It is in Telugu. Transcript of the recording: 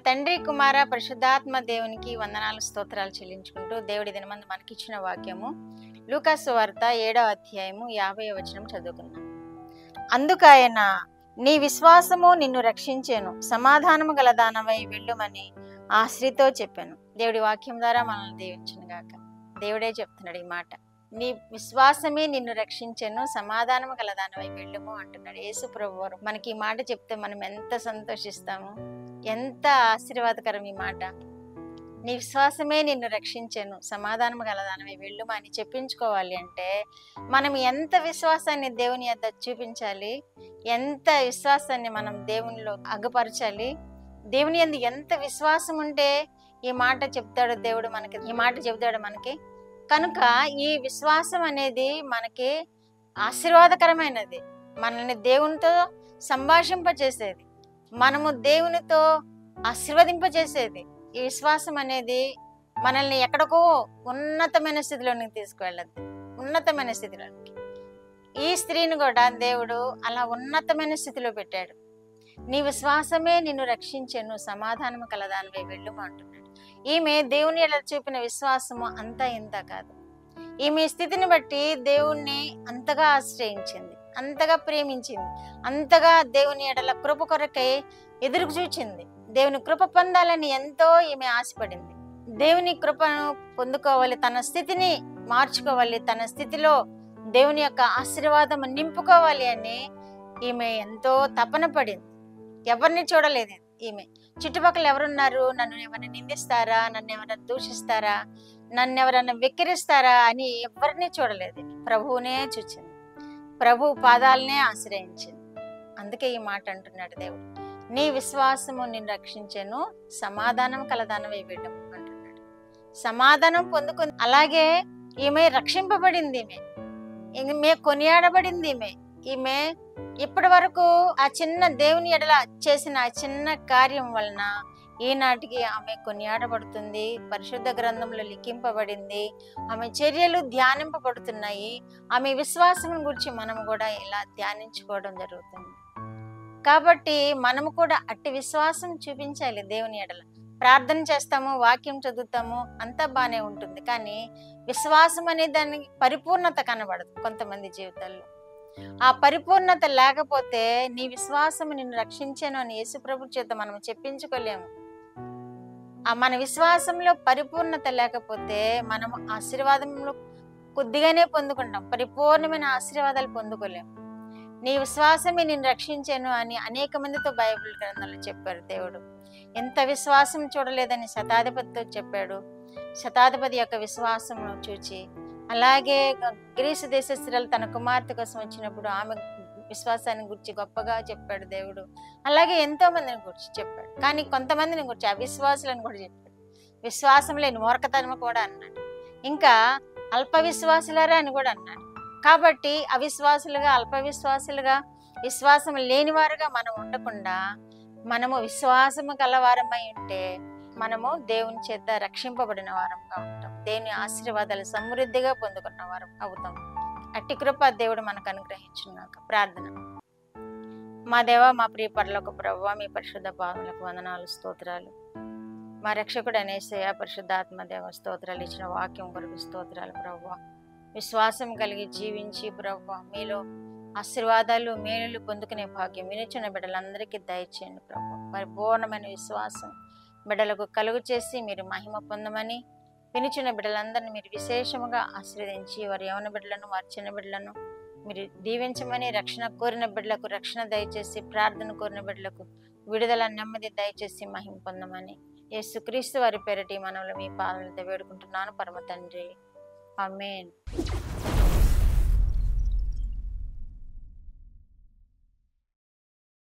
తండ్రి కుమార పరిశుద్ధాత్మ దేవునికి వందనాలు స్తోత్రాలు చెల్లించుకుంటూ దేవుడి దినమందు మనకిచ్చిన వాక్యము లూకా సువార్త 7వ అధ్యాయము 50వ వచనం చదువుకుందాం. అందుకాయన నీ విశ్వాసము నిన్ను రక్షించెను, సమాధానము గల దానవై వెళ్ళుమని ఆ స్త్రీతో చెప్పాను. దేవుడి వాక్యం ద్వారా మనల్ని దీవించును గాక. దేవుడే చెప్తున్నాడు ఈ మాట. నీ విశ్వాసమే నిన్ను రక్షించెను, సమాధానము గల దానవై వెళ్ళుము అంటున్నాడు యేసు ప్రభువారు. మనకి ఈ మాట చెప్తే మనం ఎంత సంతోషిస్తాము, ఎంత ఆశీర్వాదకరం ఈ మాట. నీ విశ్వాసమే నిన్ను రక్షించెను, సమాధానము గలదానవై వెళ్ళుమా అని చెప్పించుకోవాలి అంటే మనం ఎంత విశ్వాసాన్ని దేవుని యొద్ద చూపించాలి, ఎంత విశ్వాసాన్ని మనం దేవునిలో అగ్గపరచాలి. దేవుని యందు ఎంత విశ్వాసం ఉంటే ఈ మాట చెప్తాడు దేవుడు మనకి, ఈ మాట చెప్తాడు మనకి. కనుక ఈ విశ్వాసం అనేది మనకి ఆశీర్వాదకరమైనది, మనల్ని దేవునితో సంభాషింపచేసేది, మనము దేవునితో ఆశీర్వదింపచేసేది. ఈ విశ్వాసం అనేది మనల్ని ఎక్కడికో ఉన్నతమైన స్థితిలోనికి తీసుకువెళ్ళదు, ఉన్నతమైన స్థితిలోనికి. ఈ స్త్రీని కూడా దేవుడు అలా ఉన్నతమైన స్థితిలో పెట్టాడు. నీ విశ్వాసమే నిన్ను రక్షించెను, సమాధానము కలదానివై వెళ్ళుము అంటున్నాడు. ఈమె దేవుని ఎడల చూపిన విశ్వాసము అంతా ఇంత కాదు. ఈమె స్థితిని బట్టి దేవుణ్ణి అంతగా ఆశ్రయించింది, అంతగా ప్రేమించింది, అంతగా దేవుని ఎడల కృప కొరకై ఎదురు చూచింది. దేవుని కృప పొందాలని ఎంతో ఈమె ఆశపడింది. దేవుని కృపను పొందుకోవాలి, తన స్థితిని మార్చుకోవాలి, తన స్థితిలో దేవుని యొక్క ఆశీర్వాదం నింపుకోవాలి అని ఈమె ఎంతో తపన పడింది. ఎవరిని చూడలేదు ఈమె. చుట్టుపక్కల ఎవరున్నారు, నన్ను ఎవరైనా నిందిస్తారా, నన్ను ఎవరైనా దూషిస్తారా, నన్ను ఎవరైనా వెక్కిరిస్తారా అని ఎవరిని చూడలేదు. ప్రభువునే చూచింది, ప్రభు పాదాలనే ఆశ్రయించింది. అందుకే ఈ మాట అంటున్నాడు దేవుడు, నీ విశ్వాసము నిన్ను రక్షించెను, సమాధానం కలదానవై వెళ్ళుము అంటున్నాడు. సమాధానం పొందుకుంది. అలాగే ఈమె రక్షింపబడింది, ఈమె కొనియాడబడింది. ఈమె ఇప్పటి వరకు ఆ చిన్న దేవుని ఎడల చేసిన ఆ చిన్న కార్యం వలన ఈనాటికి ఆమె కొనియాడబడుతుంది, పరిశుద్ధ గ్రంథంలో లిఖింపబడింది, ఆమె చర్యలు ధ్యానింపబడుతున్నాయి. ఆమె విశ్వాసం గురించి మనం కూడా ఇలా ధ్యానించుకోవడం జరుగుతుంది. కాబట్టి మనము కూడా అట్టి విశ్వాసం చూపించాలి. దేవుని ఎడల ప్రార్థన చేస్తాము, వాక్యం చదువుతాము, అంతా బాగానే ఉంటుంది. కానీ విశ్వాసం అనే దానికి పరిపూర్ణత కనబడదు కొంతమంది జీవితాల్లో. ఆ పరిపూర్ణత లేకపోతే నీ విశ్వాసం నిన్ను రక్షించాను అని యేసుప్రభు చేత మనం చెప్పించుకోలేము. ఆ మన విశ్వాసంలో పరిపూర్ణత లేకపోతే మనం ఆశీర్వాదంలో కొద్దిగానే పొందుకుంటాం, పరిపూర్ణమైన ఆశీర్వాదాలు పొందుకోలేము. నీ విశ్వాసమే నిన్ను రక్షించాను అని అనేక మందితో బైబిల్ గ్రంథంలో చెప్పారు దేవుడు. ఎంత విశ్వాసం చూడలేదని శతాధిపతితో చెప్పాడు. శతాధిపతి యొక్క విశ్వాసం చూచి, అలాగే గ్రీసు దేశ స్త్రీలు తన కుమార్తె కోసం వచ్చినప్పుడు ఆమె విశ్వాసాన్ని గురించి గొప్పగా చెప్పాడు దేవుడు. అలాగే ఎంతో మందిని గురించి చెప్పాడు. కానీ కొంతమందిని గురించి అవిశ్వాసులను కూడా చెప్పాడు. విశ్వాసం లేని మూర్ఖతనం కూడా అన్నాడు. ఇంకా అల్ప విశ్వాసులరా అని కూడా అన్నాడు. కాబట్టి అవిశ్వాసులుగా, అల్పవిశ్వాసులుగా, విశ్వాసం లేనివారుగా మనం ఉండకుండా మనము విశ్వాసము గలవారమై ఉంటే మనము దేవుని చేత రక్షింపబడిన వారంగా ఉంటాం, దేవుని ఆశీర్వాదాలు సమృద్ధిగా పొందుకున్న వారం అవుతాం. అట్టి కృప దేవుడు మనకు అనుగ్రహించున్నాక. ప్రార్థన. మా దేవ, మా ప్రియ పరలోక ప్రభువా, మీ పరిశుద్ధ పాదములకు వందనాలు, స్తోత్రాలు. మా రక్షకుడు యేసయ్య, పరిశుద్ధాత్మ దేవ, స్తోత్రాలు. ఇచ్చిన వాక్యం కొరకు స్తోత్రాలు ప్రభువా. విశ్వాసం కలిగి జీవించి ప్రభువా మీలో ఆశీర్వాదాలు, మేలులు పొందుకునే భాగ్యం వినిచిన బిడ్డలందరికీ దయచేయండి ప్రభువా. పరిపూర్ణమైన విశ్వాసం బిడ్డలకు కలుగు చేసి మీరు మహిమ పొందమని, వినిచిన బిడ్డలందరినీ మీరు విశేషముగా ఆశీర్వదించి వారి యవన బిడ్డలను, వారి చిన్న బిడ్డలను మీరు దీవించమని, రక్షణ కోరిన బిడ్డలకు రక్షణ దయచేసి, ప్రార్థన కోరిన బిడ్డలకు విడుదల, నెమ్మది దయచేసి మహిమ పొందమని యేసుక్రీస్తు వారి పేరటి మనవులు మీ పాదములతో వేడుకుంటున్నాను పరమ తండ్రి. ఆమేన్.